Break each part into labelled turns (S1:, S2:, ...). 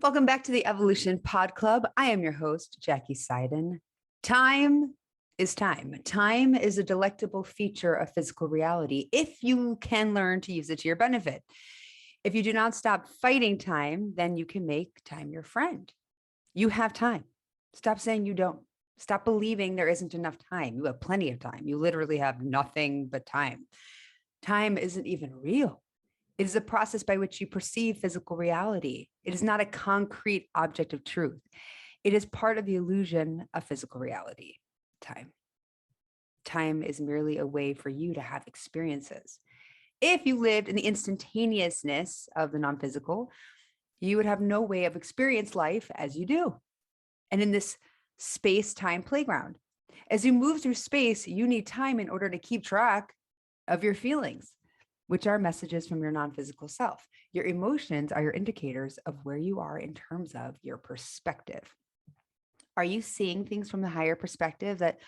S1: Welcome back to the Evolution Podclub. I am your host, Jackie Seiden. Time is time. Time is a delectable feature of physical reality if you can learn to use it to your benefit. If you do not stop fighting time, then you can make time your friend. You have time. Stop saying you don't. Stop believing there isn't enough time. You have plenty of time. You literally have nothing but time. Time isn't even real. It is a process by which you perceive physical reality. It is not a concrete object of truth. It is part of the illusion of physical reality. Time. Time is merely a way for you to have experiences. If you lived in the instantaneousness of the non-physical, you would have no way of experience life as you do. And in this space-time playground, as you move through space, you need time in order to keep track of your feelings, which are messages from your non-physical self. Your emotions are your indicators of where you are in terms of your perspective. Are you seeing things from the higher perspective that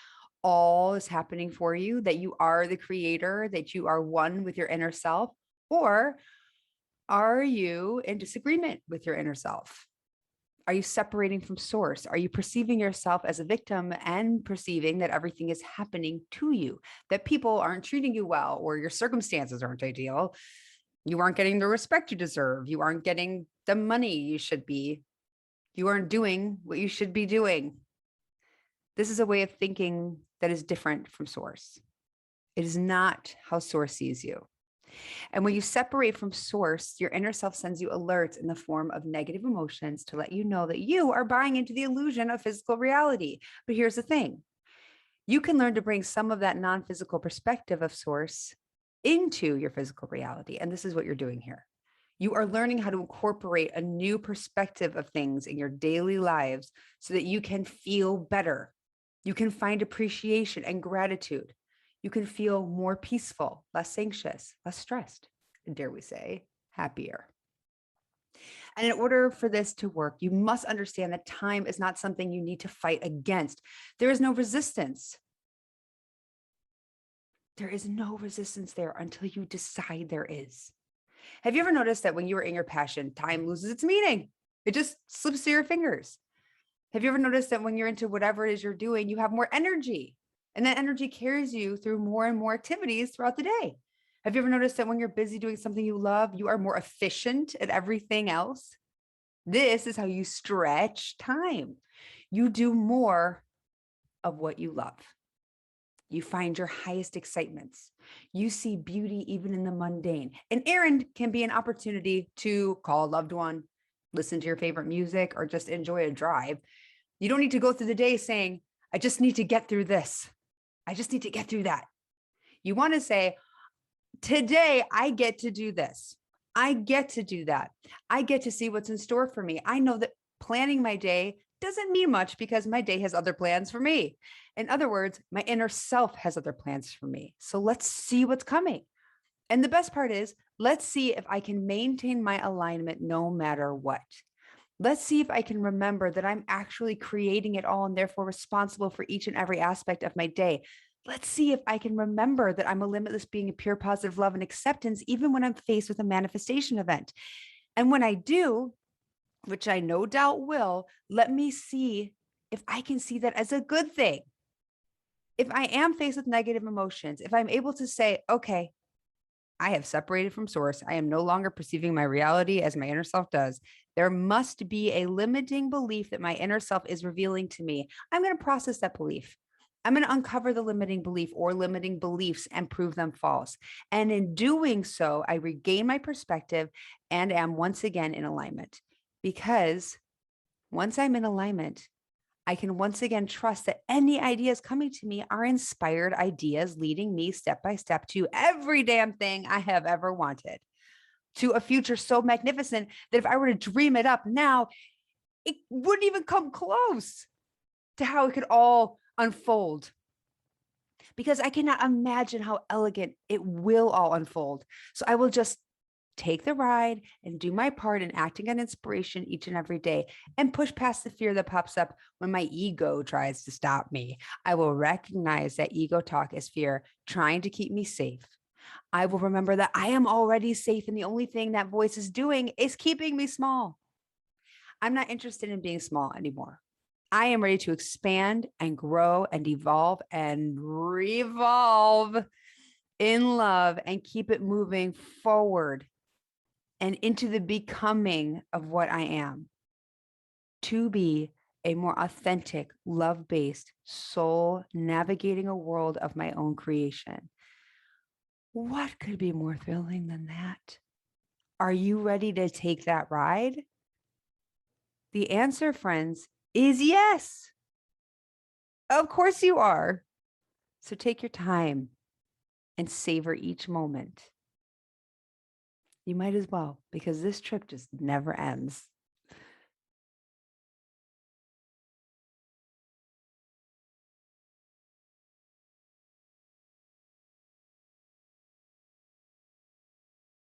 S1: all is happening for you, that you are the creator, that you are one with your inner self? Or are you in disagreement with your inner self? Are you separating from source? Are you perceiving yourself as a victim and perceiving that everything is happening to you, that people aren't treating you well, or your circumstances aren't ideal? You aren't getting the respect you deserve. You aren't getting the money you should be. You aren't doing what you should be doing. This is a way of thinking that is different from source. It is not how source sees you. And when you separate from source, your inner self sends you alerts in the form of negative emotions to let you know that you are buying into the illusion of physical reality. But here's the thing. You can learn to bring some of that non-physical perspective of source into your physical reality. And this is what you're doing here. You are learning how to incorporate a new perspective of things in your daily lives so that you can feel better. You can find appreciation and gratitude. You can feel more peaceful, less anxious, less stressed, and dare we say, happier. And in order for this to work, you must understand that time is not something you need to fight against. There is no resistance. There is no resistance there until you decide there is. Have you ever noticed that when you are in your passion, time loses its meaning? It just slips through your fingers. Have you ever noticed that when you're into whatever it is you're doing, you have more energy? And that energy carries you through more and more activities throughout the day. Have you ever noticed that when you're busy doing something you love, you are more efficient at everything else? This is how you stretch time. You do more of what you love. You find your highest excitements. You see beauty even in the mundane. An errand can be an opportunity to call a loved one, listen to your favorite music, or just enjoy a drive. You don't need to go through the day saying, I just need to get through this. I just need to get through that. You want to say, today I get to do this. I get to do that. I get to see what's in store for me. I know that planning my day doesn't mean much because my day has other plans for me. In other words, my inner self has other plans for me. So let's see what's coming. And the best part is, let's see if I can maintain my alignment no matter what. Let's see if I can remember that I'm actually creating it all and therefore responsible for each and every aspect of my day. Let's see if I can remember that I'm a limitless being of pure positive love and acceptance, even when I'm faced with a manifestation event. And when I do, which I no doubt will, let me see if I can see that as a good thing. If I am faced with negative emotions, if I'm able to say, okay, I have separated from source. I am no longer perceiving my reality as my inner self does. There must be a limiting belief that my inner self is revealing to me. I'm going to process that belief. I'm going to uncover the limiting belief or limiting beliefs and prove them false. And in doing so, I regain my perspective and am once again in alignment. Because once I'm in alignment, I can once again trust that any ideas coming to me are inspired ideas leading me step by step to every damn thing I have ever wanted, to a future so magnificent that if I were to dream it up now, it wouldn't even come close to how it could all unfold. Because I cannot imagine how elegant it will all unfold. So I will just take the ride and do my part in acting on inspiration each and every day and push past the fear that pops up when my ego tries to stop me. I will recognize that ego talk as fear trying to keep me safe. I will remember that I am already safe and the only thing that voice is doing is keeping me small. I'm not interested in being small anymore. I am ready to expand and grow and evolve and revolve in love and keep it moving forward and into the becoming of what I am, to be a more authentic, love-based soul navigating a world of my own creation. What could be more thrilling than that? Are you ready to take that ride? The answer, friends, is yes. Of course you are. So take your time and savor each moment. You might as well, because this trip just never ends.